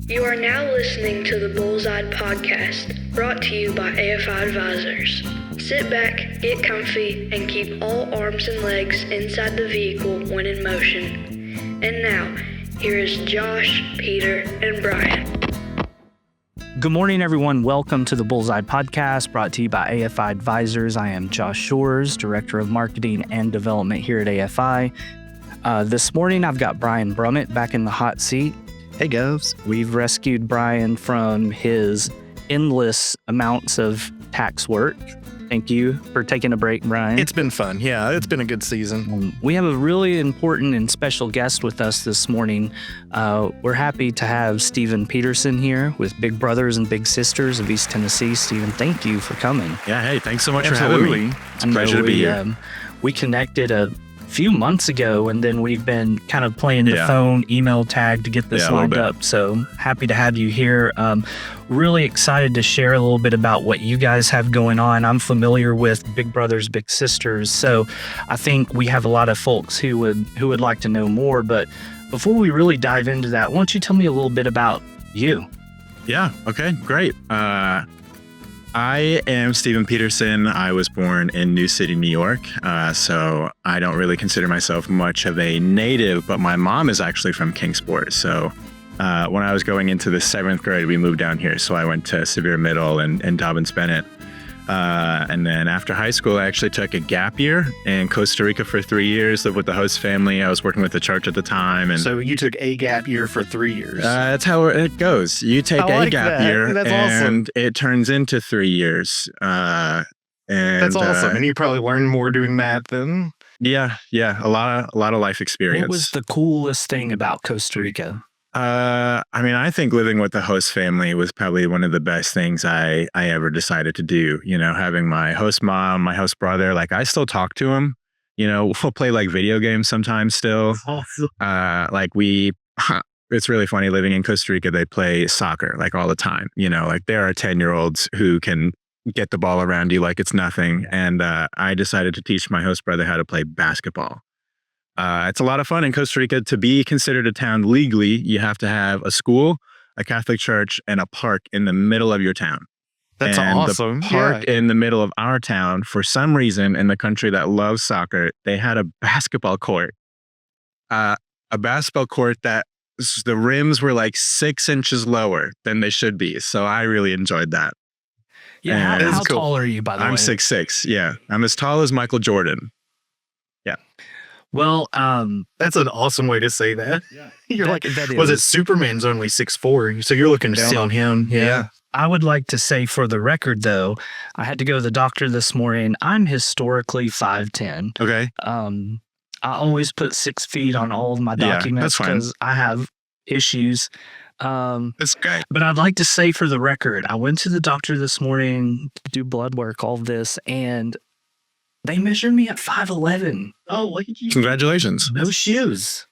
You are now listening to the Bullseye Podcast, brought to you by AFI Advisors. Sit back, get comfy, and keep all arms and legs inside the vehicle when in motion. And now, here is Josh, Peter, and Brian. Good morning, everyone. Welcome to the Bullseye Podcast, brought to you by AFI Advisors. I am Josh Shores, Director of Marketing and Development here at AFI. This morning, I've got Brian Brummett back in the hot seat. Hey, guys. We've rescued Brian from his endless amounts of tax work. Thank you for taking a break, Brian. It's been fun. Yeah, it's been a good season. We have a really important and special guest with us this morning. We're happy to have Steven Pedersen here with Big Brothers and Big Sisters of East Tennessee. Steven, thank you for coming. Yeah, hey, thanks so much for having me. It's a pleasure to be here. We connected a few months ago, and then we've been kind of playing the phone email tag to get this lined up. So happy to have you here. Really excited to share a little bit about what you guys have going on. I'm familiar with Big Brothers, Big Sisters, so I think we have a lot of folks who would like to know more. But before we really dive into that, why don't you tell me a little bit about you? Yeah, okay, great. I am Steven Pedersen. I was born in New City, New York, so I don't really consider myself much of a native, but my mom is actually from Kingsport. So when I was going into the 7th grade, we moved down here. So I went to Sevier Middle and Dobbins-Bennett. And then after high school, I actually took a gap year in Costa Rica for 3 years, lived with the host family. I was working with the church at the time. And so you took a gap year for 3 years. That's how it goes. You take a gap year and it turns into 3 years. And that's awesome. And you probably learned more doing that than... Yeah. A lot of life experience. What was the coolest thing about Costa Rica? I think living with the host family was probably one of the best things I ever decided to do. You know, having my host mom, my host brother, like I still talk to him. You know, we'll play like video games sometimes still. It's really funny living in Costa Rica. They play soccer like all the time. You know, like there are 10-year-olds who can get the ball around you like it's nothing. And I decided to teach my host brother how to play basketball. It's a lot of fun in Costa Rica. To be considered a town legally, you have to have a school, a Catholic church, and a park in the middle of your town. That's awesome. The park in the middle of our town, for some reason, in the country that loves soccer, they had a basketball court. A basketball court that the rims were like 6 inches lower than they should be. So I really enjoyed that. Yeah, how tall are you, by the way? I'm 6'6". Yeah, I'm as tall as Michael Jordan. Yeah. Well, that's an awesome way to say that. Yeah. You're was it Superman's only 6'4", so you're looking down on him. Yeah. I would like to say for the record, though, I had to go to the doctor this morning. I'm historically 5'10". Okay. I always put 6 feet on all of my documents because I have issues. That's great. But I'd like to say for the record, I went to the doctor this morning to do blood work, all of this, and they measured me at 5'11". Oh, look at you. Congratulations. No shoes.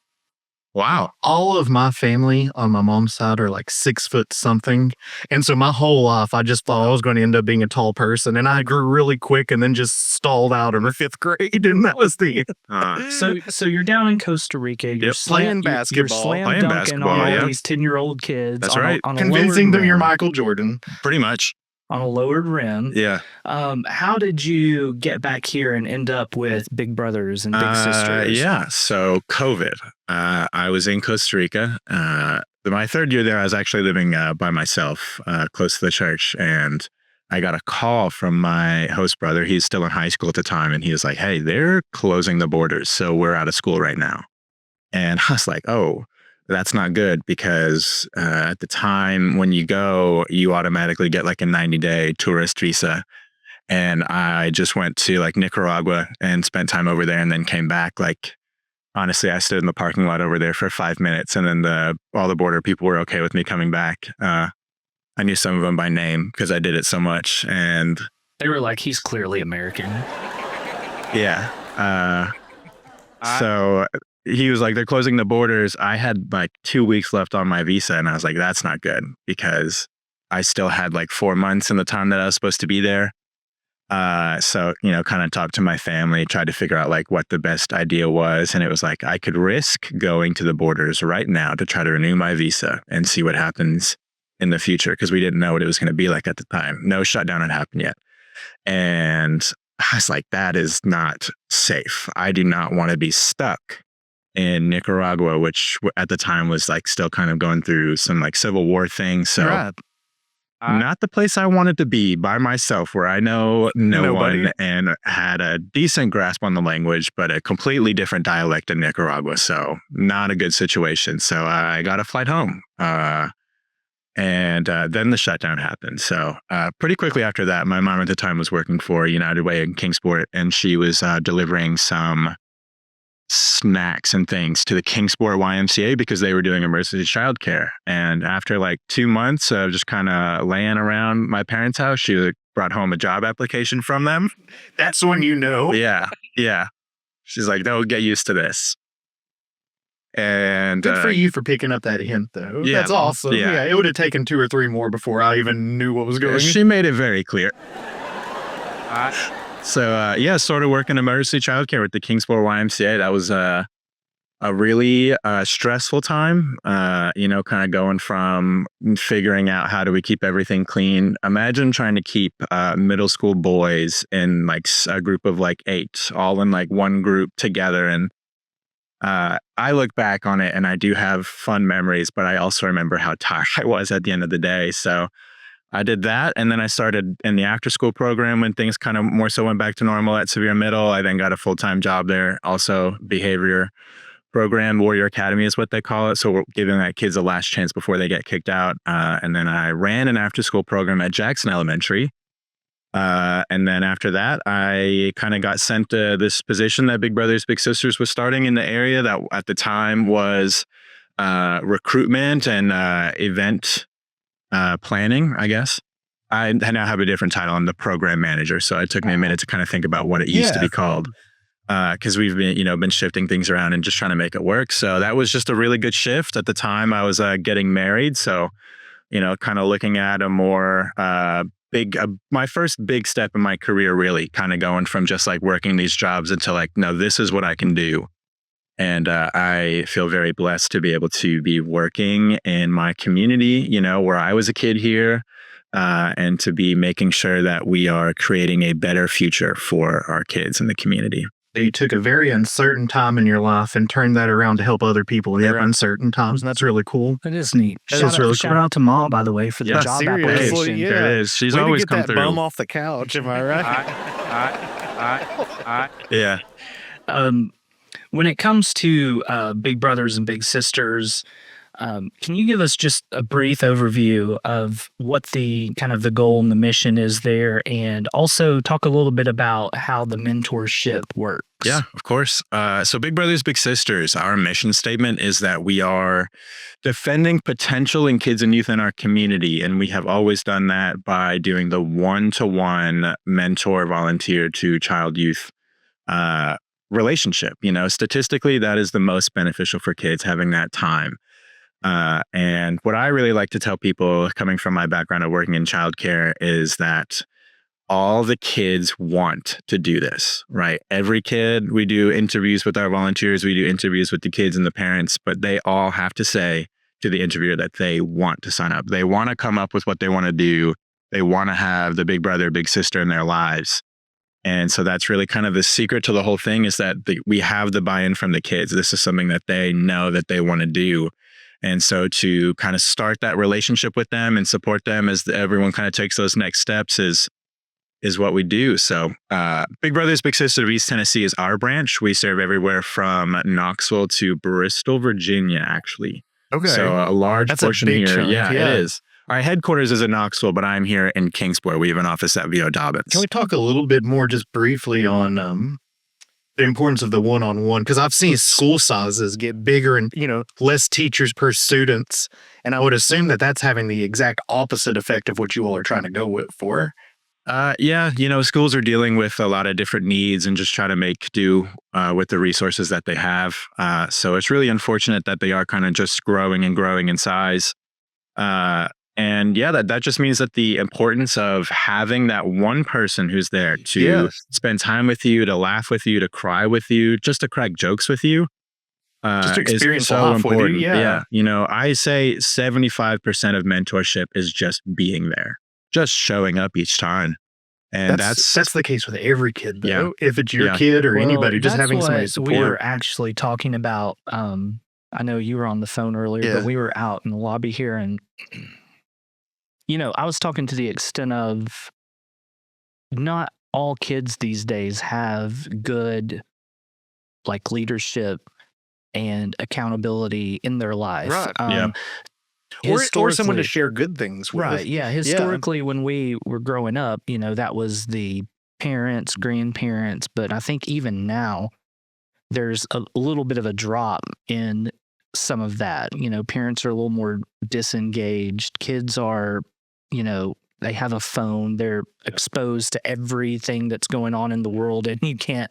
Wow. All of my family on my mom's side are like 6 foot something. And so my whole life, I just thought I was going to end up being a tall person. And I grew really quick and then just stalled out in the 5th grade. And that was the So you're down in Costa Rica. You're playing basketball. You're slam dunking on all these 10-year-old kids. That's right. Convincing them you're Michael Jordan. Pretty much. On a lowered rim. Yeah. How did you get back here and end up with Big Brothers and Big Sisters? Yeah. So COVID, I was in Costa Rica. My 3rd year there, I was actually living by myself, close to the church. And I got a call from my host brother. He's still in high school at the time. And he was like, hey, they're closing the borders. So we're out of school right now. And I was like, oh, that's not good because at the time when you go, you automatically get like a 90-day tourist visa. And I just went to like Nicaragua and spent time over there and then came back. Like, honestly, I stood in the parking lot over there for 5 minutes and then all the border people were okay with me coming back. I knew some of them by name because I did it so much. And they were like, he's clearly American. Yeah. So he was like, they're closing the borders. I had like 2 weeks left on my visa. And I was like, that's not good because I still had like 4 months in the time that I was supposed to be there. So, kind of talked to my family, tried to figure out like what the best idea was. And it was like, I could risk going to the borders right now to try to renew my visa and see what happens in the future. Because we didn't know what it was going to be like at the time. No shutdown had happened yet. And I was like, that is not safe. I do not want to be stuck in Nicaragua, which at the time was like still kind of going through some like civil war things. So not the place I wanted to be by myself, where I know nobody. One and had a decent grasp on the language, but a completely different dialect in Nicaragua. So not a good situation. So I got a flight home. And then the shutdown happened. So pretty quickly after that, my mom at the time was working for United Way in Kingsport, and she was delivering some snacks and things to the Kingsport YMCA because they were doing emergency childcare. And after like 2 months of just kind of laying around my parents' house, she brought home a job application from them. That's when you know. Yeah. She's like, they'll get used to this. And good for you for picking up that hint, though. Yeah, that's awesome. Yeah, it would have taken 2 or 3 more before I even knew what was going on. She made it very clear. So, started working emergency childcare with the Kingsport YMCA. That was a really stressful time, kind of going from figuring out how do we keep everything clean. Imagine trying to keep middle school boys in like a group of like 8, all in like one group together. And I look back on it and I do have fun memories, but I also remember how tired I was at the end of the day. So I did that. And then I started in the after school program when things kind of more so went back to normal at Severe Middle. I then got a full-time job there. Also behavior program, Warrior Academy is what they call it. So we're giving that kids a last chance before they get kicked out. And then I ran an after school program at Jackson Elementary. And then after that, I kind of got sent to this position that Big Brothers Big Sisters was starting in the area that at the time was recruitment and event planning, I guess. I now have a different title. I'm the program manager. So it took me a minute to kind of think about what it used to be called. Because we've been shifting things around and just trying to make it work. So that was just a really good shift. At the time I was getting married. So, kind of looking at a more my first big step in my career, really kind of going from just like working these jobs into like, no, this is what I can do. And I feel very blessed to be able to be working in my community, where I was a kid here, and to be making sure that we are creating a better future for our kids in the community. You took a very uncertain time in your life and turned that around to help other people in uncertain times, and that's really cool. It is neat. Shout out to Mom, by the way, for the job application. Yeah. There it is. She's always come through. Bum off the couch, am I right? Yeah. When it comes to Big Brothers and Big Sisters, can you give us just a brief overview of what the kind of the goal and the mission is there, and also talk a little bit about how the mentorship works? Yeah, of course. So Big Brothers Big Sisters, our mission statement is that we are defending potential in kids and youth in our community, and we have always done that by doing the one-to-one mentor volunteer to child youth relationship. Statistically, that is the most beneficial for kids, having that time. And what I really like to tell people, coming from my background of working in childcare, is that all the kids want to do this, right? Every kid, we do interviews with our volunteers, we do interviews with the kids and the parents, but they all have to say to the interviewer that they want to sign up. They want to come up with what they want to do. They want to have the big brother, big sister in their lives. And so that's really kind of the secret to the whole thing, is that we have the buy-in from the kids. This is something that they know that they want to do. And so to kind of start that relationship with them and support them as everyone kind of takes those next steps is what we do. So Big Brothers Big Sisters of East Tennessee is our branch. We serve everywhere from Knoxville to Bristol, Virginia, actually. Okay. So a large portion here. Chunk. Yeah, it is. Our headquarters is in Knoxville, but I'm here in Kingsport. We have an office at V.O. Dobbins. Can we talk a little bit more just briefly on the importance of the one-on-one? Because I've seen school sizes get bigger and, less teachers per students. And I would assume that that's having the exact opposite effect of what you all are trying to go for. Yeah, schools are dealing with a lot of different needs and just try to make do with the resources that they have. So it's really unfortunate that they are kind of just growing and growing in size. And yeah, that just means that the importance of having that one person who's there to spend time with you, to laugh with you, to cry with you, just to crack jokes with you, just to experience is so important. With you. You know, I say 75% of mentorship is just being there, just showing up each time. And that's the case with every kid, though. If it's your kid or anybody, just having somebody support. We were actually talking about. I know you were on the phone earlier, but we were out in the lobby here, and you know, I was talking to the extent of not all kids these days have good like leadership and accountability in their life. Right. Or someone to share good things with. Right. Yeah. Historically, when we were growing up, you know, that was the parents, grandparents. But I think even now, there's a little bit of a drop in some of that. You know, parents are a little more disengaged. Kids are, you know, they have a phone. They're exposed to everything that's going on in the world, and you can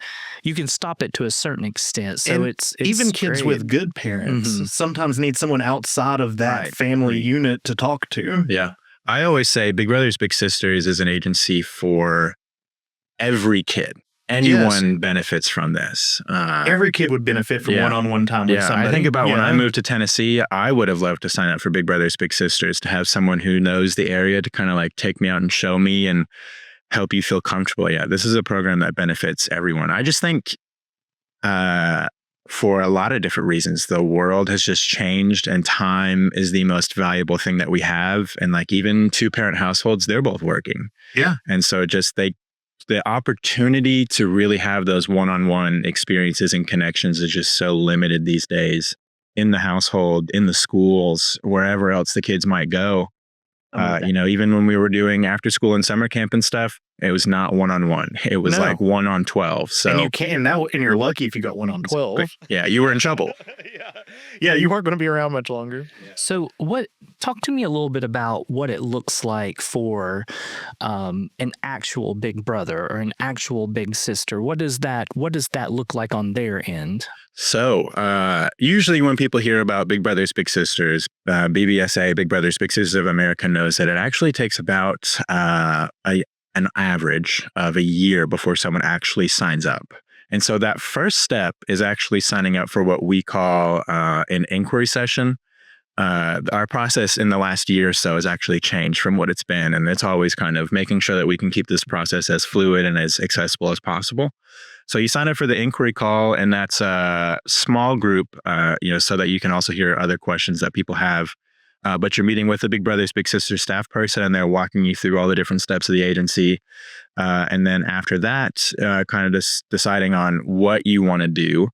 stop it to a certain extent. So and it's even kids with good parents sometimes need someone outside of that family unit to talk to. Yeah. I always say Big Brothers Big Sisters is an agency for every kid. Anyone benefits from this. Every kid would benefit from one-on-one time with somebody. I think about when I moved to Tennessee, I would have loved to sign up for Big Brothers Big Sisters, to have someone who knows the area to kind of like take me out and show me and help you feel comfortable. Yeah, this is a program that benefits everyone. I just think for a lot of different reasons, the world has just changed, and time is the most valuable thing that we have. And like even two-parent households, they're both working. Yeah. And so the opportunity to really have those one-on-one experiences and connections is just so limited these days in the household, in the schools, wherever else the kids might go. You know, even when we were doing after school and summer camp and stuff, it was not one-on-one. It was like 1-on-12. So and you can now, and you're lucky if you got 1-on-12. Yeah, you were in trouble. Yeah, you weren't going to be around much longer. So talk to me a little bit about what it looks like for an actual big brother or an actual big sister. What does that look like on their end? So usually when people hear about Big Brothers Big Sisters, BBSA, Big Brothers Big Sisters of America, knows that it actually takes about an average of a year before someone actually signs up. And so that first step is actually signing up for what we call an inquiry session. Our process in the last year or so has actually changed from what it's been. And it's always kind of making sure that we can keep this process as fluid and as accessible as possible. So you sign up for the inquiry call, and that's a small group, you know, so that you can also hear other questions that people have. But you're meeting with a Big Brothers Big Sisters staff person, and they're walking you through all the different steps of the agency. And then after that, kind of just deciding on what you want to do.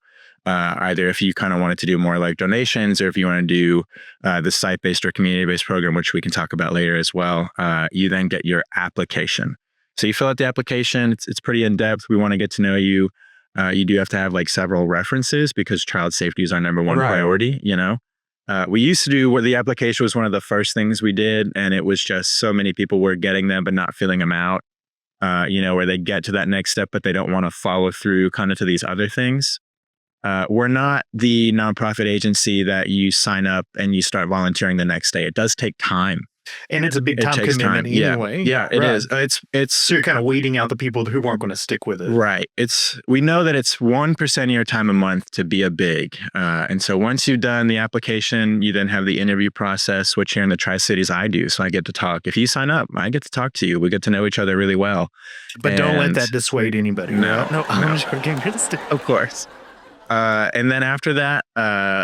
Either if you kind of wanted to do more like donations, or if you want to do the site-based or community-based program, which we can talk about later as well, you then get your application. So you fill out the application. It's pretty in-depth. We want to get to know you. You do have to have like several references, because child safety is our number one priority, you know. We used to do where the application was one of the first things we did, and it was just so many people were getting them but not filling them out, you know, where they get to that next step, but they don't want to follow through kind of to these other things. We're not the nonprofit agency that you sign up and you start volunteering the next day. It does take time. And it's a big time commitment anyway. Yeah, it is. It's so you're kind of weeding out the people who aren't going to stick with it. Right. We know that it's 1% of your time a month to be a big. And so once you've done the application, you then have the interview process, which here in the Tri-Cities I do. So I get to talk. If you sign up, I get to talk to you. We get to know each other really well. But don't let that dissuade anybody. No. I'm joking. Of course. And then after that,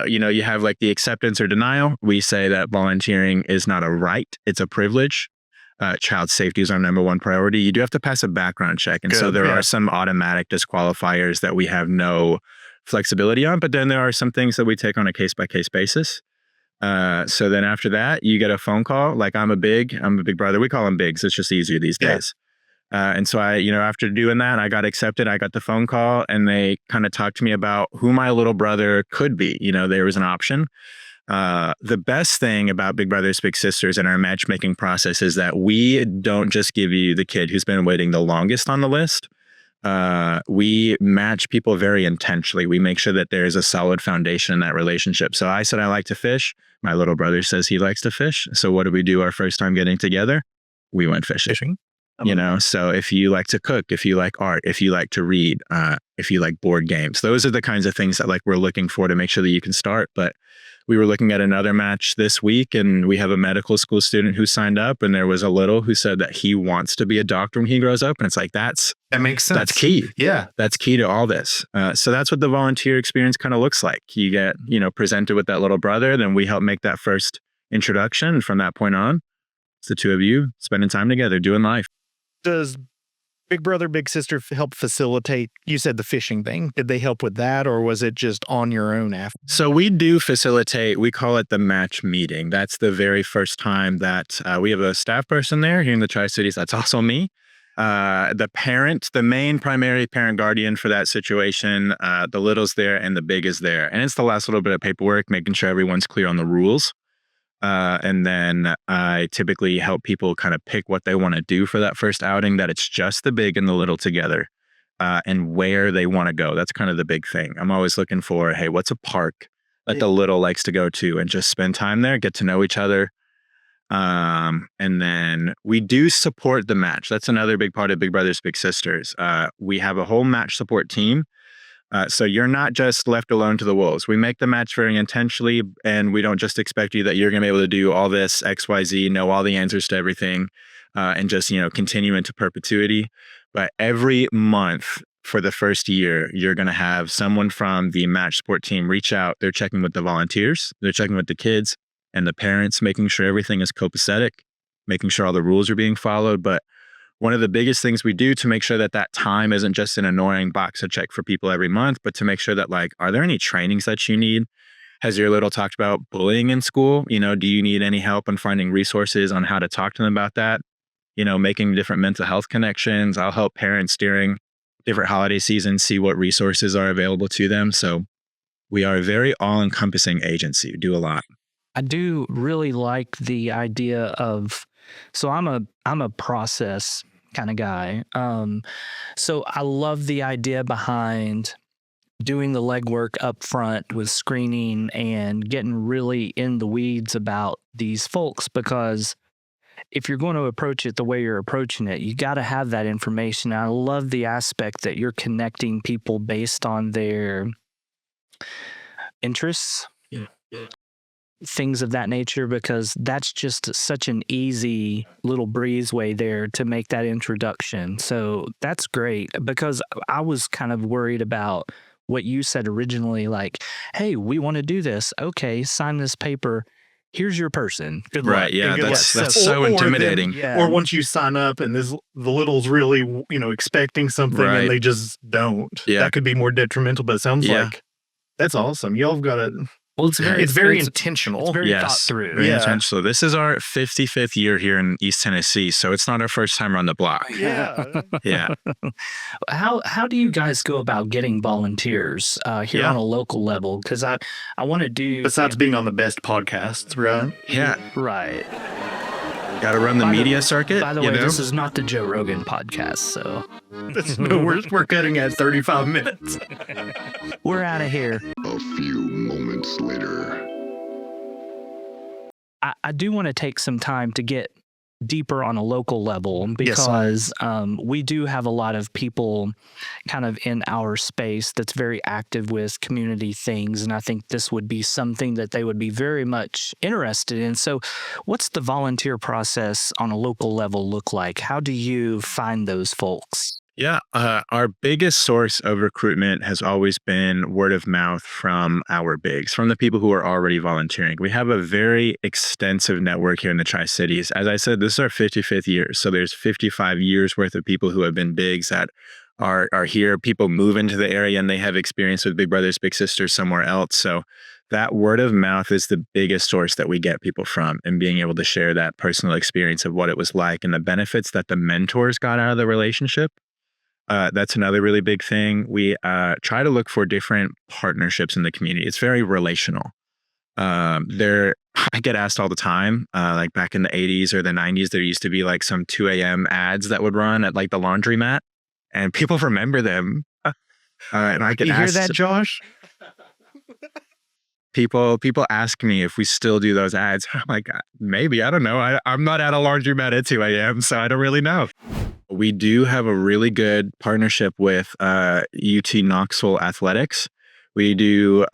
you know, you have like the acceptance or denial. We say that volunteering is not a right, it's a privilege. Child safety is our number one priority. You do have to pass a background check. And so there are some automatic disqualifiers that we have no flexibility on, but then there are some things that we take on a case-by-case basis. So then after that, you get a phone call. Like I'm a big brother. We call them bigs. It's just easier these days. And so I, you know, after doing that, I got accepted. I got the phone call, and they kind of talked to me about who my little brother could be. You know, there was an option. The best thing about Big Brothers Big Sisters and our matchmaking process is that we don't just give you the kid who's been waiting the longest on the list. we match people very intentionally. We make sure that there is a solid foundation in that relationship. So I said I like to fish. My little brother says he likes to fish. So what did we do our first time getting together? We went fishing. So if you like to cook, if you like art, if you like to read, if you like board games, those are the kinds of things that like we're looking for to make sure that you can start. But we were looking at another match this week, and we have a medical school student who signed up, and there was a little who said that he wants to be a doctor when he grows up. And it's like, that makes sense. That's key. Yeah. That's key to all this. So that's what the volunteer experience kind of looks like. You get, presented with that little brother, then we help make that first introduction. And from that point on, it's the two of you spending time together, doing life. Does Big Brother, Big Sister help facilitate, you said the fishing thing. Did they help with that, or was it just on your own after? So we do facilitate, we call it the match meeting. That's the very first time that we have a staff person there here in the Tri-Cities. That's also me. The parent, the main primary parent guardian for that situation, the little's there and the big is there. And it's the last little bit of paperwork, making sure everyone's clear on the rules. And then I typically help people kind of pick what they want to do for that first outing, that it's just the big and the little together, and where they want to go. That's kind of the big thing. I'm always looking for, hey, what's a park that the little likes to go to, and just spend time there, get to know each other. And then we do support the match. That's another big part of Big Brothers Big Sisters. We have a whole match support team. So you're not just left alone to the wolves. We make the match very intentionally, and we don't just expect you that you're going to be able to do all this XYZ, know all the answers to everything, and just, continue into perpetuity. But every month for the first year, you're going to have someone from the match support team reach out. They're checking with the volunteers, they're checking with the kids and the parents, making sure everything is copacetic, making sure all the rules are being followed. But one of the biggest things we do to make sure that that time isn't just an annoying box to check for people every month, but to make sure that, like, are there any trainings that you need? Has your little talked about bullying in school? Do you need any help in finding resources on how to talk to them about that? Making different mental health connections. I'll help parents during different holiday seasons see what resources are available to them. So we are a very all-encompassing agency. We do a lot. I do really like the idea of, so I'm a process kind of guy. So I love the idea behind doing the legwork up front with screening and getting really in the weeds about these folks, because if you're going to approach it the way you're approaching it, you got to have that information. I love the aspect that you're connecting people based on their interests. Yeah. Things of that nature, because that's just such an easy little breezeway there to make that introduction. So that's great, because I was kind of worried about what you said originally, like, hey, we want to do this. Okay, sign this paper. Here's your person. Good luck. Right. Yeah. That's so intimidating. Or once you sign up and the little's really, expecting something, right, and they just don't. Yeah. That could be more detrimental, but it sounds like that's awesome. Y'all have got it. Well, it's very intentional. It's very thought through. Very intentional. This is our 55th year here in East Tennessee, so it's not our first time around the block. Yeah. Yeah. How do you guys go about getting volunteers here on a local level? Because I want to do, besides being on the best podcasts, right? Yeah. Right. Got to run the media circuit. By the way, this is not the Joe Rogan podcast, so we're cutting at 35 minutes. We're out of here. A few moments later. I do want to take some time to get deeper on a local level, because we do have a lot of people kind of in our space that's very active with community things, and I think this would be something that they would be very much interested in. So what's the volunteer process on a local level look like? How do you find those folks? Yeah, our biggest source of recruitment has always been word of mouth from our bigs, from the people who are already volunteering. We have a very extensive network here in the Tri-Cities. As I said, this is our 55th year. So there's 55 years worth of people who have been bigs that are here. People move into the area and they have experience with Big Brothers, Big Sisters somewhere else. So that word of mouth is the biggest source that we get people from, and being able to share that personal experience of what it was like and the benefits that the mentors got out of the relationship. That's another really big thing. We try to look for different partnerships in the community. It's very relational. I get asked all the time, like back in the 80s or the 90s, there used to be like some 2 a.m. ads that would run at like the laundromat. and people remember them. And I can You hear ask that, Josh? people ask me if we still do those ads. I'm like, maybe, I don't know. I'm not at a laundromat at 2 a.m., so I don't really know. We do have a really good partnership with UT Knoxville Athletics. We do,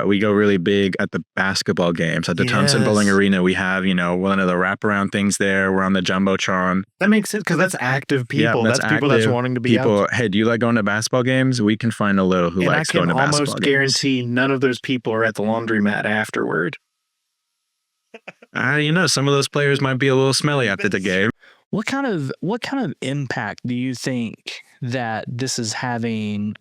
we go really big at the basketball games. At the Thompson Bowling Arena, we have, one of the wraparound things there. We're on the Jumbotron. That makes sense because that's active people. Yeah, that's people that's wanting to be out. Hey, do you like going to basketball games? We can find a little who likes going to basketball games. And I can almost guarantee none of those people are at the laundromat afterward. Some of those players might be a little smelly after the game. What kind of impact do you think that this is having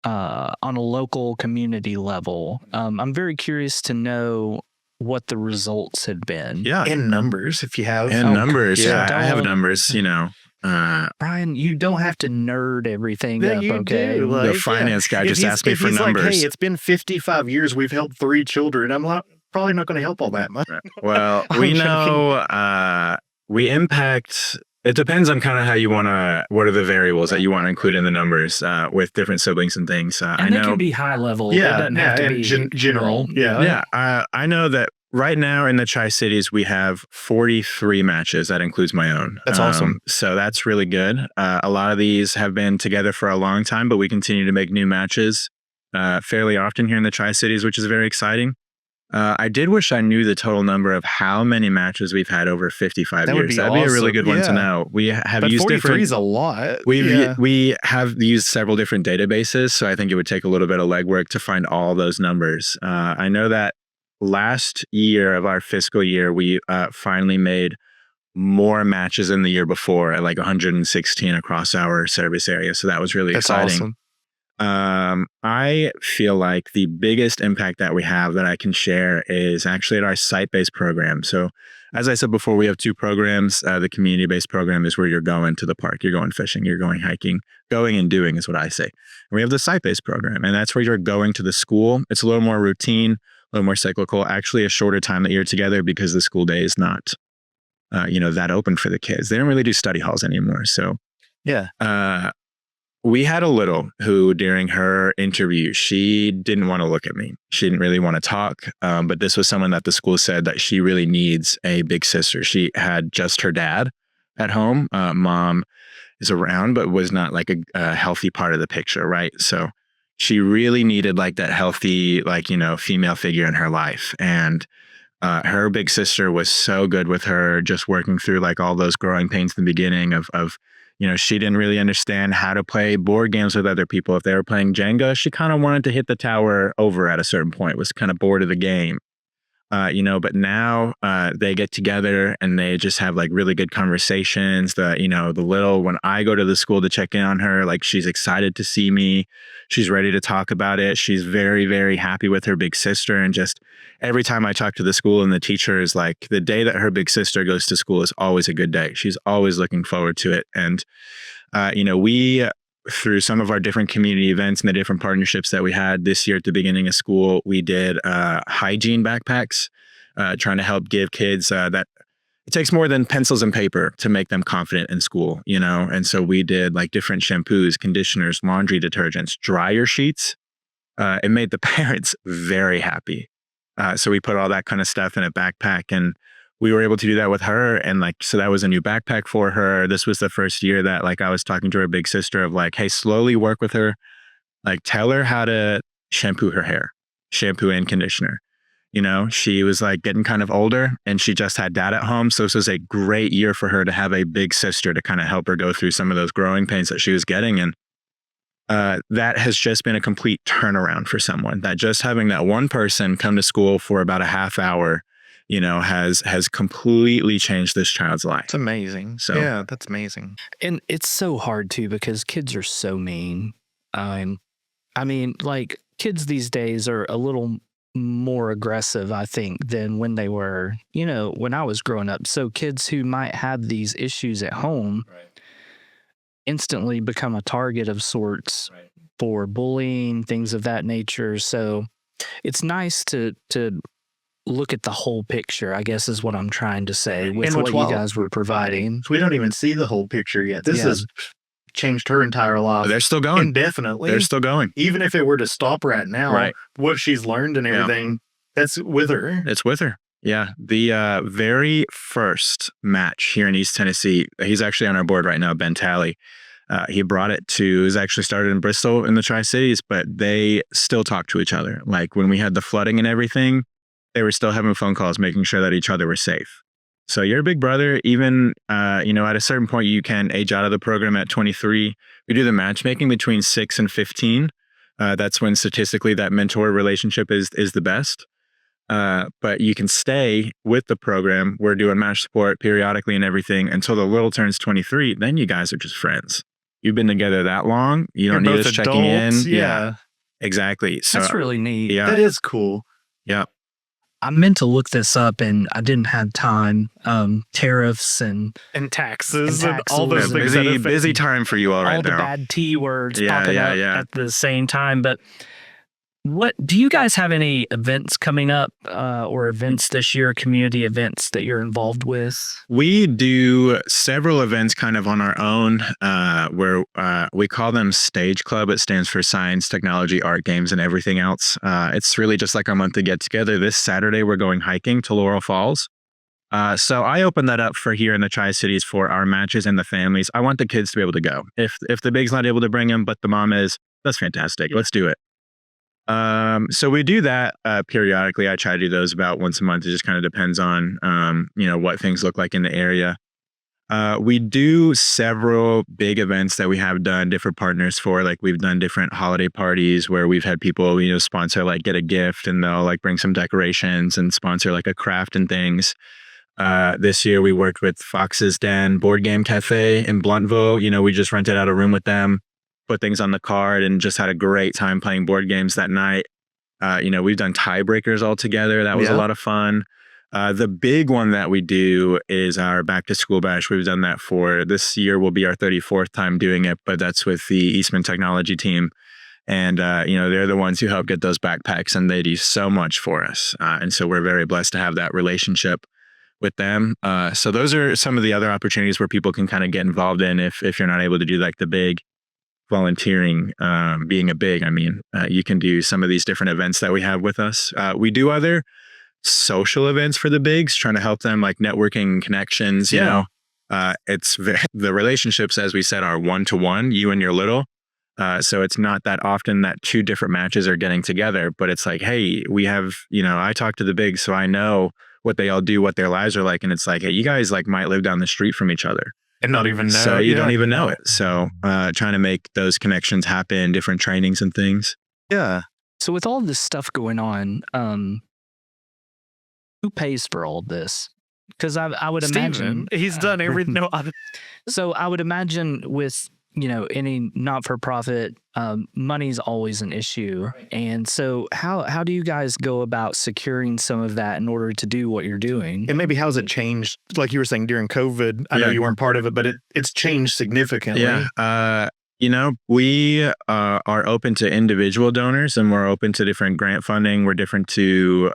on a local community level? I'm very curious to know what the results had been. Yeah. In numbers, if you have. Numbers. Yeah, I have numbers, Brian, you don't have to nerd everything up, you okay? do. The finance guy just asked me for numbers. Like, hey, it's been 55 years. We've helped 3 children. I'm like, probably not going to help all that much. Well, we know we impact. It depends on kind of how you want to, what are the variables that you want to include in the numbers with different siblings and things. And I know it can be high level. Yeah, it doesn't have to be general. Yeah. Yeah. I know that right now in the Tri-Cities, we have 43 matches. That includes my own. That's awesome. So that's really good. A lot of these have been together for a long time, but we continue to make new matches fairly often here in the Tri-Cities, which is very exciting. I did wish I knew the total number of how many matches we've had over 55 years. That'd be a really good one to know. We have used 43 is a lot. We have used several different databases, so I think it would take a little bit of legwork to find all those numbers. I know that last year of our fiscal year, we finally made more matches than the year before at like 116 across our service area. So that was really exciting. Awesome. I feel like the biggest impact that we have that I can share is actually at our site-based program. So as I said before, we have 2 programs. The community-based program is where you're going to the park, you're going fishing, you're going hiking. Going and doing is what I say. And we have the site-based program, and that's where you're going to the school. It's a little more routine, a little more cyclical, actually a shorter time that you're together because the school day is not, that open for the kids. They don't really do study halls anymore. So yeah. We had a little who, during her interview, she didn't want to look at me. She didn't really want to talk. But this was someone that the school said that she really needs a big sister. She had just her dad at home. Mom is around, but was not like a healthy part of the picture, right? So she really needed like that healthy, female figure in her life. And her big sister was so good with her, just working through like all those growing pains in the beginning of she didn't really understand how to play board games with other people. If they were playing Jenga, she kind of wanted to hit the tower over at a certain point, was kind of bored of the game. But now they get together and they just have like really good conversations. The little, when I go to the school to check in on her, like she's excited to see me. She's ready to talk about it. She's very, very happy with her big sister. And just every time I talk to the school and the teacher is like, the day that her big sister goes to school is always a good day. She's always looking forward to it. And, we, through some of our different community events and the different partnerships that we had this year at the beginning of school, we did hygiene backpacks, trying to help give kids that it takes more than pencils and paper to make them confident in school, And so we did like different shampoos, conditioners, laundry detergents, dryer sheets. It made the parents very happy. So we put all that kind of stuff in a backpack, and we were able to do that with her. And so that was a new backpack for her. This was the first year that I was talking to her big sister of like, hey, slowly work with her. Tell her how to shampoo her hair, shampoo and conditioner. She was getting kind of older and she just had dad at home. So this was a great year for her to have a big sister to kind of help her go through some of those growing pains that she was getting. And that has just been a complete turnaround for someone, that just having that one person come to school for about a half hour has completely changed this child's life. It's amazing. So yeah, that's amazing. And it's so hard too, because kids are so mean. Kids these days are a little more aggressive, I think, than when they were, when I was growing up. So kids who might have these issues at home instantly become a target of sorts for bullying, things of that nature. So it's nice to look at the whole picture, I guess is what I'm trying to say with what you guys were providing. We don't even see the whole picture yet. This is changed her entire life. They're still going. Indefinitely. They're still going. Even if it were to stop right now, Right. what she's learned and everything, that's with her. It's with her. Yeah. The very first match here in East Tennessee, he's actually on our board right now, Ben Talley. He brought it to, it was actually started in Bristol in the Tri-Cities, but they still talk to each other. Like when we had the flooding and everything, they were still having phone calls, making sure that each other were safe. So your big brother, even, you know, at a certain point, you can age out of the program at 23. We do the matchmaking between 6 and 15. That's when statistically that mentor relationship is the best. But you can stay with the program. We're doing match support periodically and everything until the little turns 23. Then you guys are just friends. You've been together that long. You don't need us checking in. Yeah, exactly. So that's really neat. Yeah, that is cool. Yeah. I meant to look this up and I didn't have time. Tariffs and taxes and all those things. Busy time for you all right now. All the bad T words Yeah, popping up at the same time. But what do you guys have any events coming up or events this year, community events that you're involved with? We do several events kind of on our own where we call them Stage Club. It stands for Science, Technology, Art, Games, and everything else. It's really just like our monthly get together. This Saturday, we're going hiking to Laurel Falls. So I opened that up for here in the Tri-Cities for our matches and the families. I want the kids to be able to go. If the big's not able to bring them, but the mom is, that's fantastic. Let's do it. So we do that periodically. I try to do those about once a month. It just kind of depends on, you know, what things look like in the area. We do several big events that we have done different partners for. Like we've done different holiday parties where we've had people, you know, sponsor, like get a gift and they'll like bring some decorations and sponsor like a craft and things. This year we worked with Fox's Den Board Game Cafe in Bluntville. You know, we just rented out a room with them, put things on the card, and just had a great time playing board games that night. You know, we've done tiebreakers all together. That was a lot of fun. The big one that we do is our back to school bash. We've done that for this year will be our 34th time doing it, but that's with the Eastman Technology team. And, you know, they're the ones who help get those backpacks and they do so much for us. And so we're very blessed to have that relationship with them. So those are some of the other opportunities where people can kind of get involved in if you're not able to do like the big volunteering, being a big, I mean, you can do some of these different events that we have with us. We do other social events for the bigs, trying to help them like networking connections, you know, it's the relationships, as we said, are one-to-one, you and your little. So it's not that often that two different matches are getting together, but it's like, hey, we have, you know, I talk to the bigs, so I know what they all do, what their lives are like. And it's like, hey, you guys like might live down the street from each other. And not even know. So you don't even know it. So trying to make those connections happen, different trainings and things. Yeah. So with all this stuff going on, who pays for all this? Because I would imagine he's done everything. So I would imagine with, you know, any not-for-profit, money's always an issue. And so how do you guys go about securing some of that in order to do what you're doing? And maybe how's it changed? Like you were saying during COVID, I know you weren't part of it, but it's changed significantly. Yeah. You know, we are open to individual donors and we're open to different grant funding. We're different to,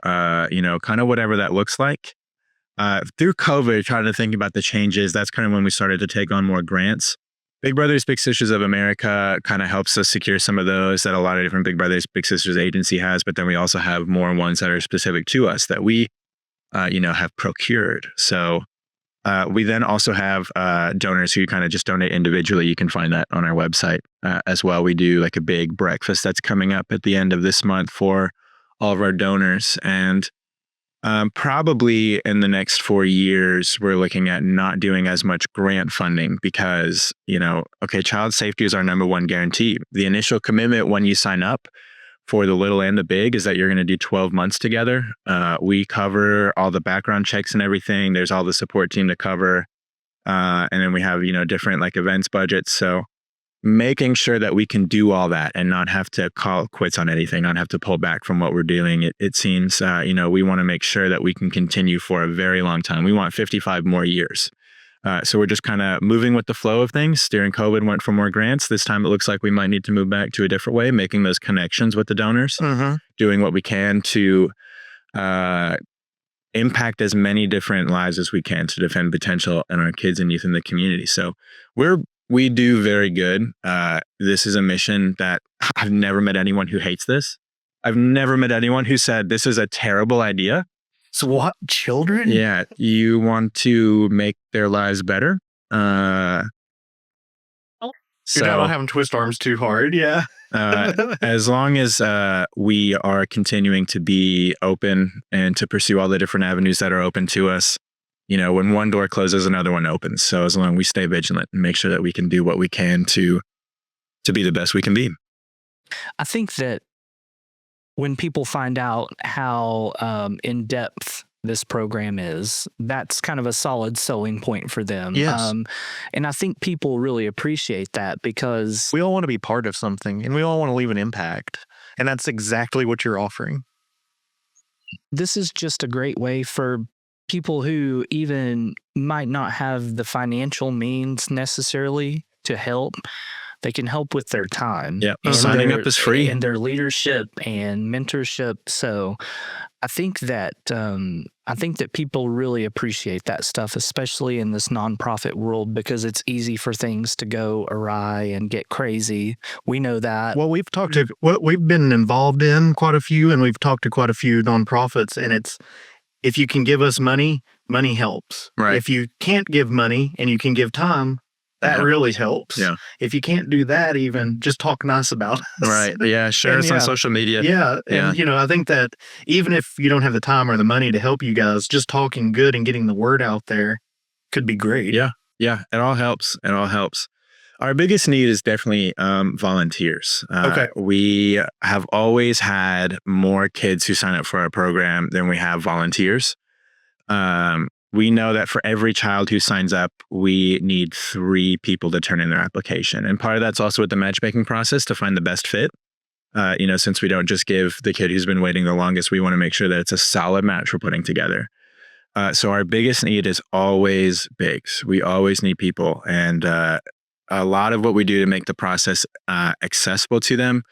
you know, kind of whatever that looks like. Through COVID, trying to think about the changes, that's kind of when we started to take on more grants. Big Brothers Big Sisters of America kind of helps us secure some of those that a lot of different Big Brothers Big Sisters agency has, but then we also have more ones that are specific to us that we, you know, have procured. So we then also have donors who kind of just donate individually. You can find that on our website as well. We do like a big breakfast that's coming up at the end of this month for all of our donors. And probably in the next 4 years, we're looking at not doing as much grant funding because, you know, okay, child safety is our number one guarantee. The initial commitment when you sign up for the little and the big is that you're going to do 12 months together. We cover all the background checks and everything. There's all the support team to cover. And then we have, you know, different like events budgets. So making sure that we can do all that and not have to call quits on anything, not have to pull back from what we're doing. It seems, you know, we want to make sure that we can continue for a very long time. We want 55 more years. So we're just kind of moving with the flow of things. During COVID, went for more grants. This time it looks like we might need to move back to a different way, making those connections with the donors, doing what we can to impact as many different lives as we can to defend potential in our kids and youth in the community. So we're we do very good. This is a mission that I've never met anyone who hates this. I've never met anyone who said this is a terrible idea. So what? Children? Yeah. You want to make their lives better. You're not having twist arms too hard. Yeah. As long as we are continuing to be open and to pursue all the different avenues that are open to us, when one door closes, another one opens. So as long as we stay vigilant and make sure that we can do what we can to be the best we can be. I think that when people find out how in depth this program is, that's kind of a solid selling point for them. Yes. And I think people really appreciate that because we all want to be part of something and we all want to leave an impact. And that's exactly what you're offering. This is just a great way for people who even might not have the financial means necessarily to help. They can help with their time. Yeah, signing up is free. And their leadership and mentorship. So I think that people really appreciate that stuff, especially in this nonprofit world, because it's easy for things to go awry and get crazy. We know that. Well, we've been involved in quite a few, and we've talked to quite a few nonprofits, and it's, if you can give us money, money helps. Right. If you can't give money and you can give time, that really helps. Yeah. If you can't do that, even just talk nice about us. Right. Yeah. Share us on social media. Yeah. And, I think that even if you don't have the time or the money to help you guys, just talking good and getting the word out there could be great. Yeah. Yeah. It all helps. It all helps. Our biggest need is definitely volunteers. Okay. We have always had more kids who sign up for our program than we have volunteers. We know that for every child who signs up, we need 3 people to turn in their application. And part of that's also with the matchmaking process to find the best fit. Since we don't just give the kid who's been waiting the longest, we want to make sure that it's a solid match we're putting together. So our biggest need is always bigs. We always need people. And a lot of what we do to make the process accessible to them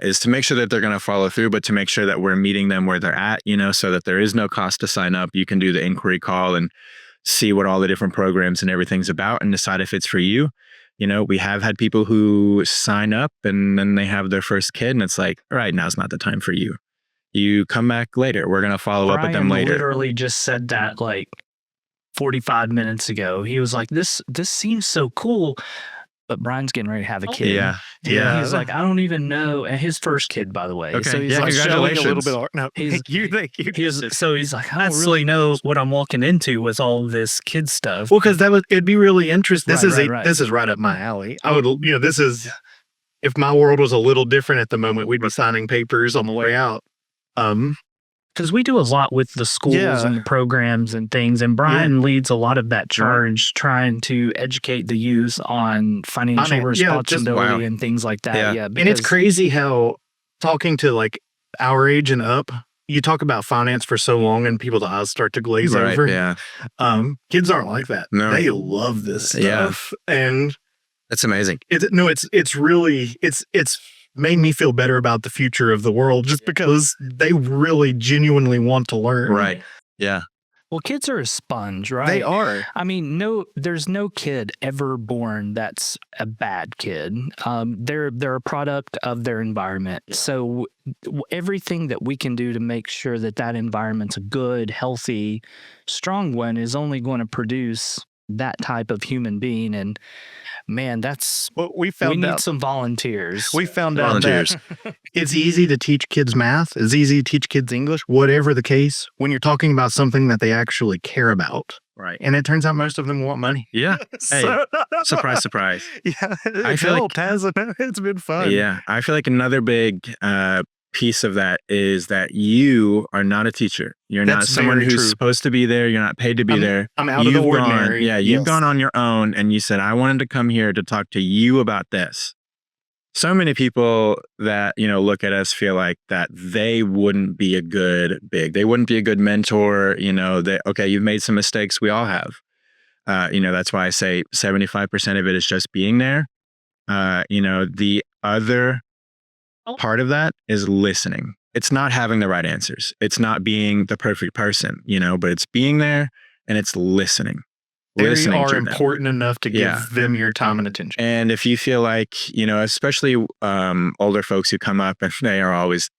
is to make sure that they're going to follow through, but to make sure that we're meeting them where they're at, so that there is no cost to sign up. You can do the inquiry call and see what all the different programs and everything's about and decide if it's for you. We have had people who sign up and then they have their first kid and it's like, all right, now's not the time for you. You come back later. We're going to follow up with them later. Literally just said that like 45 minutes ago. He was like, this seems so cool. But Brian's getting ready to have a kid. Yeah. He's like, I don't even know. And his first kid, by the way. Okay. So he's like, congratulations. A little bit. No, so he's like, I don't really know what I'm walking into with all this kid stuff. Well, because it'd be really interesting. Right. This is right up my alley. I would, this is, if my world was a little different at the moment, we'd be signing papers on the way out. Because we do a lot with the schools and the programs and things, and Brian leads a lot of that charge, trying to educate the youth on financial responsibility and things like that. Yeah, and it's crazy how talking to like our age and up, you talk about finance for so long, and people's eyes start to glaze over. Yeah, kids aren't like that. No. They love this stuff, and that's amazing. It's really made me feel better about the future of the world just because they really genuinely want to learn. Right. Yeah. Well, kids are a sponge, right? They are. I mean, there's no kid ever born that's a bad kid. They're a product of their environment. So everything that we can do to make sure that environment's a good, healthy, strong one is only going to produce that type of human being. And man, that's what we need some volunteers. We found out that it's easy to teach kids math. It's easy to teach kids English, whatever the case, when you're talking about something that they actually care about. Right. And it turns out most of them want money. Yeah. Hey, surprise, surprise. Yeah. It's been fun. Yeah. I feel like another big piece of that is that you are not a teacher. You're not someone who's supposed to be there. You're not paid to be there. I'm out of the ordinary. You've gone on your own and you said, I wanted to come here to talk to you about this. So many people that, look at us feel like that they wouldn't be a good they wouldn't be a good mentor. You've made some mistakes. We all have. That's why I say 75% of it is just being there. The other part of that is listening. It's not having the right answers. It's not being the perfect person, but it's being there and it's listening. They listening are to them. important enough to give them your time and attention. And if you feel like, especially older folks who come up and they are always,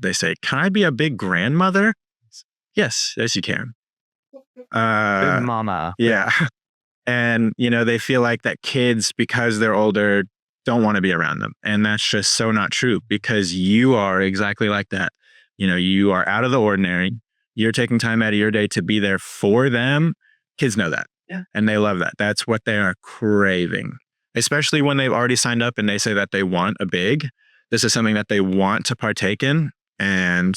they say, can I be a big grandmother? Yes, you can. Big mama. Yeah. And, they feel like that kids, because they're older, don't want to be around them. And that's just so not true, because you are exactly like that. You are out of the ordinary. You're taking time out of your day to be there for them. Kids know that. Yeah. And they love that. That's what they are craving, especially when they've already signed up and they say that they want a big. This is something that they want to partake in. And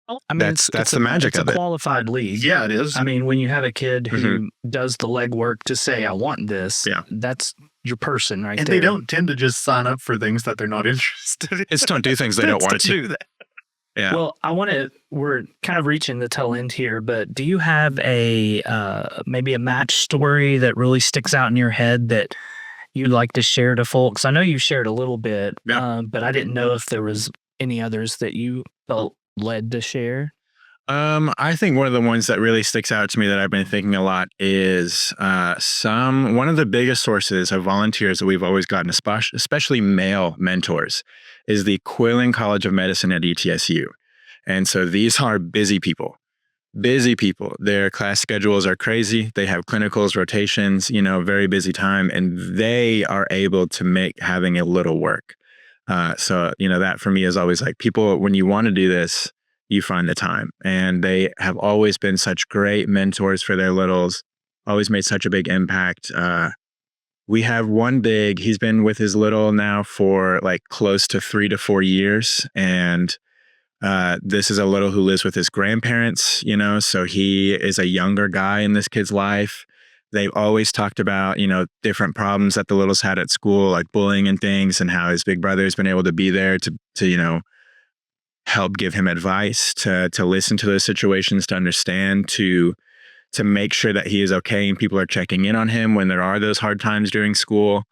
I mean, that's the magic of it. It's a qualified league. Yeah, it is. I mean, when you have a kid who does the legwork to say, I want this, that's your person right and there. they don't tend to just sign up for things that they're not interested in. It's don't do things they don't want to do that. Yeah. Well, we're kind of reaching the tail end here, but do you have maybe a match story that really sticks out in your head that you'd like to share to folks? I know you shared a little bit, but I didn't know if there was any others that you felt led to share. I think one of the ones that really sticks out to me that I've been thinking a lot is one of the biggest sources of volunteers that we've always gotten, especially male mentors, is the Quillen College of Medicine at ETSU. And so these are busy people. Their class schedules are crazy. They have clinicals, rotations, very busy time, and they are able to make having a little work. So, that for me is always like, people, when you want to do this, you find the time. And they have always been such great mentors for their littles, always made such a big impact. We have one big, he's been with his little now for like close to 3 to 4 years. And this is a little who lives with his grandparents, so he is a younger guy in this kid's life. They've always talked about, different problems that the littles had at school, like bullying and things, and how his big brother's been able to be there to help give him advice, to listen to those situations, to understand, to make sure that he is okay and people are checking in on him when there are those hard times during school.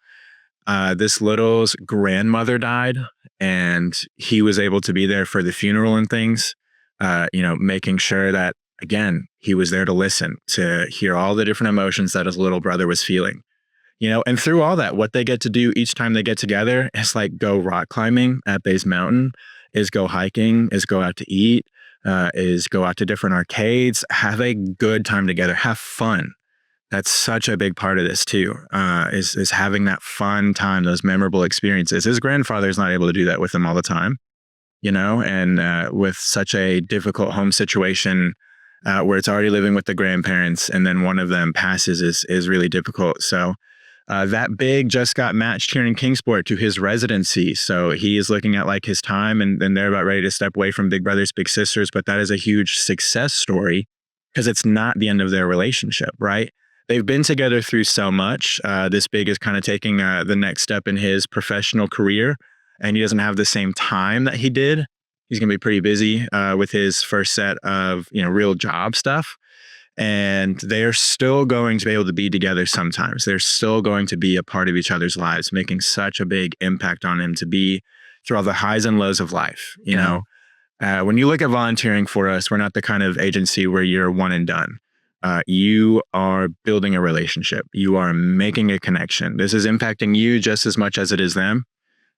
This little's grandmother died, and he was able to be there for the funeral and things, making sure that, again, he was there to listen, to hear all the different emotions that his little brother was feeling. And through all that, what they get to do each time they get together is like go rock climbing at Base Mountain, is go hiking, is go out to eat, is go out to different arcades, have a good time together, have fun. That's such a big part of this too, is having that fun time, those memorable experiences. His grandfather's not able to do that with him all the time, and with such a difficult home situation where it's already living with the grandparents and then one of them passes is really difficult. So that big just got matched here in Kingsport to his residency. So he is looking at like his time and they're about ready to step away from Big Brothers Big Sisters. But that is a huge success story because it's not the end of their relationship, right? They've been together through so much. This big is kind of taking the next step in his professional career, and he doesn't have the same time that he did. He's going to be pretty busy with his first set of real job stuff. And they're still going to be able to be together sometimes. They're still going to be a part of each other's lives, making such a big impact on him to be through all the highs and lows of life. When you look at volunteering for us, we're not the kind of agency where you're one and done. You are building a relationship. You are making a connection. This is impacting you just as much as it is them.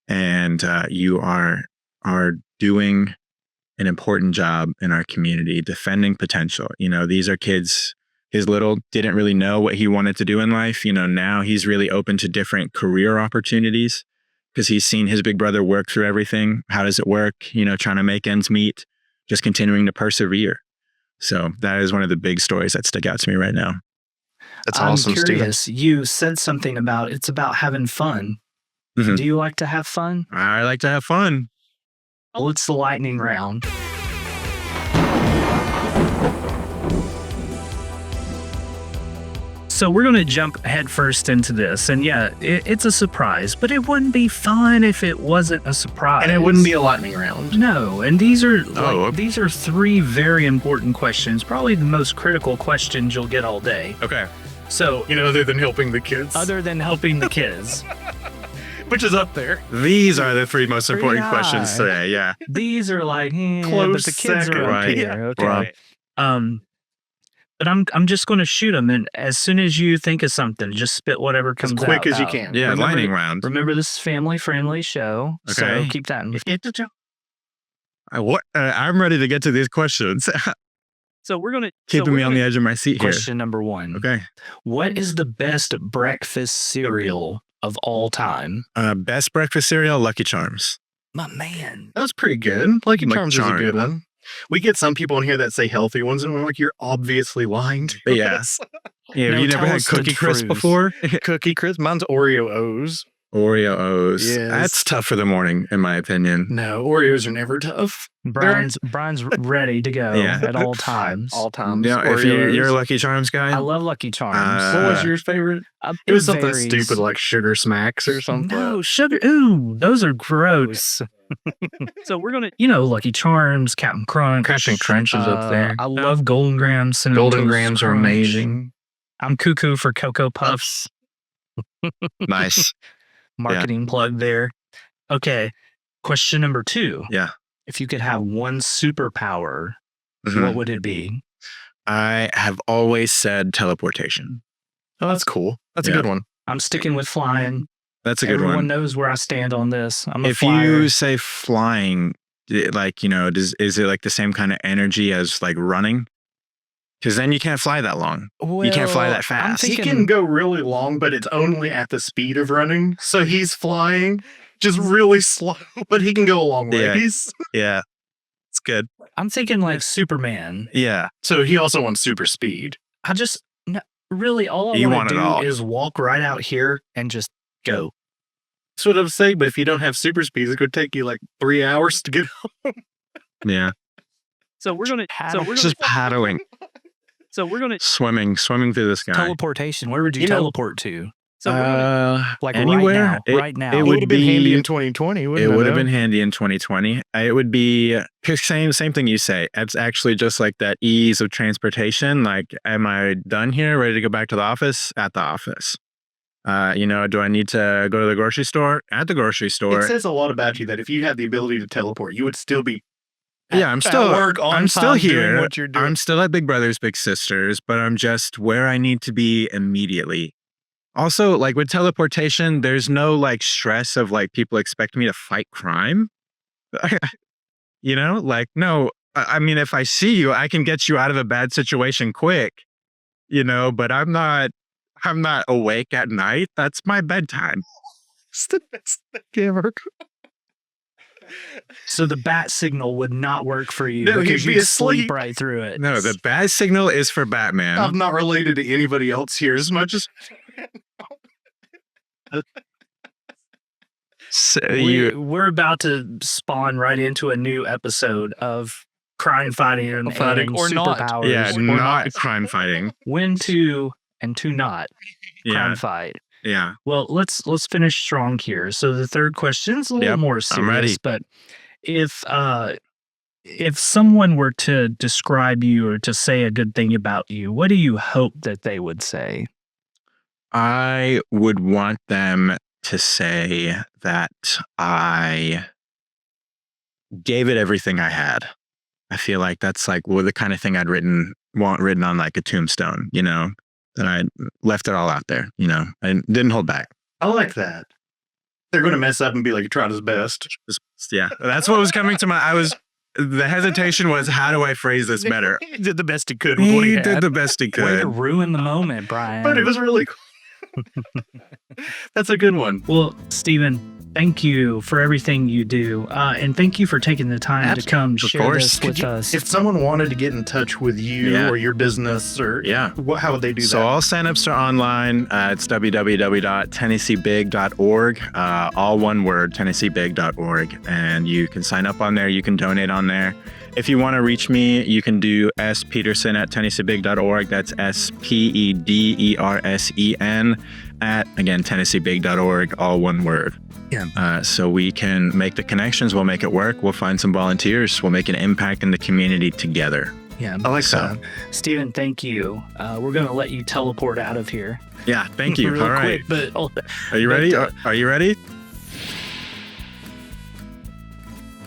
And you are doing an important job in our community, defending potential. These are kids, his little didn't really know what he wanted to do in life. Now he's really open to different career opportunities because he's seen his big brother work through everything. How does it work? Trying to make ends meet, just continuing to persevere. So that is one of the big stories that stick out to me right now. That's awesome, I'm curious. Steven. You said something about it's about having fun. Mm-hmm. Do you like to have fun? I like to have fun. Well, it's the lightning round. So we're going to jump headfirst into this. And yeah, it's a surprise, but it wouldn't be fun if it wasn't a surprise. And it wouldn't be a lightning round. No. And these are these are 3 very important questions, probably the most critical questions you'll get all day. Okay. So, other than helping the kids. Other than helping the kids. Which is up there. These are the 3 most important questions today. Yeah. These are like, close but the kids second. are up Right. here. Okay. Right. But I'm just going to shoot them, and as soon as you think of something, just spit whatever comes out. As quick as you can. Yeah, lightning round. Remember, this is a family-friendly show, Okay. so keep that in mind. I'm ready to get to these questions. So we're going to Keeping me on the edge of my seat here. Question number 1. Okay. What is the best breakfast cereal of all time? Best breakfast cereal, Lucky Charms. My man. That was pretty good. Lucky Lucky Charms is a Charm. good one. We get some people in here that say healthy ones, and we're like, you're obviously lying to Yeah. us. Yeah, No, you never tell had us the Cookie Crisp truth. before? Cookie Crisp. Mine's Oreo O's. Oreo O's. Yes. That's tough for the morning, in my opinion. No, Oreos are never tough. Brian's ready to go Yeah. at all times. All times. Yeah, if you're a Lucky Charms guy, I love Lucky Charms. What was your favorite? It was something stupid like Sugar Smacks or something. No, sugar. Ooh, those are gross. So we're going to, Lucky Charms, Captain Crunch. Captain Crunch is up there. I love Golden Grams. Cinnamon Golden Toast Grams are Crunch. amazing. I'm cuckoo for Cocoa Puffs. nice. Marketing plug there. Okay. Question number 2. Yeah. If you could have one superpower, Mhm. what would it be? I have always said teleportation. Oh, that's cool. That's a Yeah. good one. I'm sticking with flying. That's a good Everyone one. knows where I stand on this. I'm a If flyer. you say flying, like, is it like the same kind of energy as like running? Because then you can't fly that long. You can't fly that I'm fast. He thinking- can go really long, but it's only at the speed of running. So he's flying just really slow, but he can go a long Yeah. ways. Yeah. It's good. I'm thinking like Superman. Yeah. So he also wants super speed. I just really all I You want want it to all. do is walk right out here and just go. That's what I'm saying. But if you don't have super speed, it's going to take you like 3 hours to get home. Yeah. So we're gonna. So we're Just paddling, gonna swimming through the sky. teleportation. Where would you You know- teleport to? So we're gonna, like anywhere. right now. It It would would have been handy be- in 2020, It wouldn't it? would have been handy in 2020. It would be same thing you say. It's actually just like that ease of transportation. Like, am I done here? Ready to go back to the office? At the office. Do I need to go to the grocery store? At the grocery store. It says a lot about you that if you had the ability to teleport, you would still be Yeah, I'm at still work on I'm still time doing here. what you're doing. I'm still at Big Brothers Big Sisters, but I'm just where I need to be immediately. Also, like with teleportation, there's no like stress of like people expect me to fight crime. No. I mean, if I see you, I can get you out of a bad situation quick. But I'm not awake at night. That's my bedtime. It's the best thing ever. So the bat signal would not work for you No, because he'd be you'd sleep asleep. right through it. No, the bad signal is for Batman. I'm not related to anybody else here as much as So We're about to spawn right into a new episode of crime fighting and or not. superpowers. yeah, Or not crime fighting. when to and to not Yeah, crime fight. yeah. Well, let's finish strong here. So the third question's a little Yep, more I'm ready. serious, but if someone were to describe you or to say a good thing about you, what do you hope that they would say? I would want them to say that I gave it everything I had. I feel like that's like the kind of thing I'd want written on like a tombstone, that I left it all out there, I didn't hold back. I like that. They're going to mess up and be like, you tried his best. Yeah, that's what was coming to the hesitation was, how do I phrase this better? He did the best he could with what he He had. did the best he Way to could. ruin the moment, Brian. But it was really cool. That's a good one. Well, Steven, thank you for everything you do. And thank you for taking the time to come share course. this with us. If someone wanted to get in touch with you Yeah. or your business, or Yeah. how would they do So that? all signups are online. It's www.tennesseebig.org. All one word, tennesseebig.org. And you can sign up on there. You can donate on there. If you want to reach me, you can do spedersen@tennesseebig.org. That's SPEDERSEN at, again, tennesseebig.org, all one word. Yeah. So we can make the connections. We'll make it work. We'll find some volunteers. We'll make an impact in the community together. Yeah. I like So- that. Steven, thank you. We're going to let you teleport out of here. Yeah, thank you. Real All right. quick, but Are you ready? Are you ready?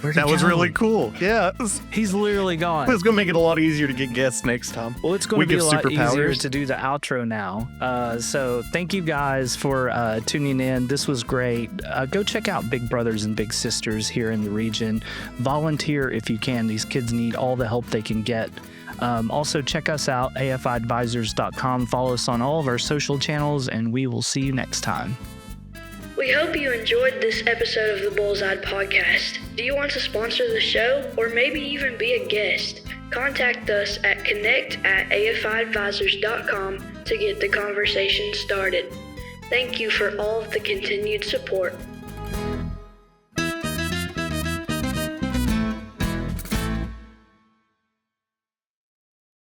That was really cool. Yeah. He's literally gone. It's going to make it a lot easier to get guests next time. Well, it's going to be a lot easier to do the outro now. So thank you guys for tuning in. This was great. Go check out Big Brothers and Big Sisters here in the region. Volunteer if you can. These kids need all the help they can get. Also, check us out, afiadvisors.com. Follow us on all of our social channels, and we will see you next time. We hope you enjoyed this episode of the Bullseye Podcast. Do you want to sponsor the show or maybe even be a guest? Contact us at connect@afiadvisors.com to get the conversation started. Thank you for all of the continued support.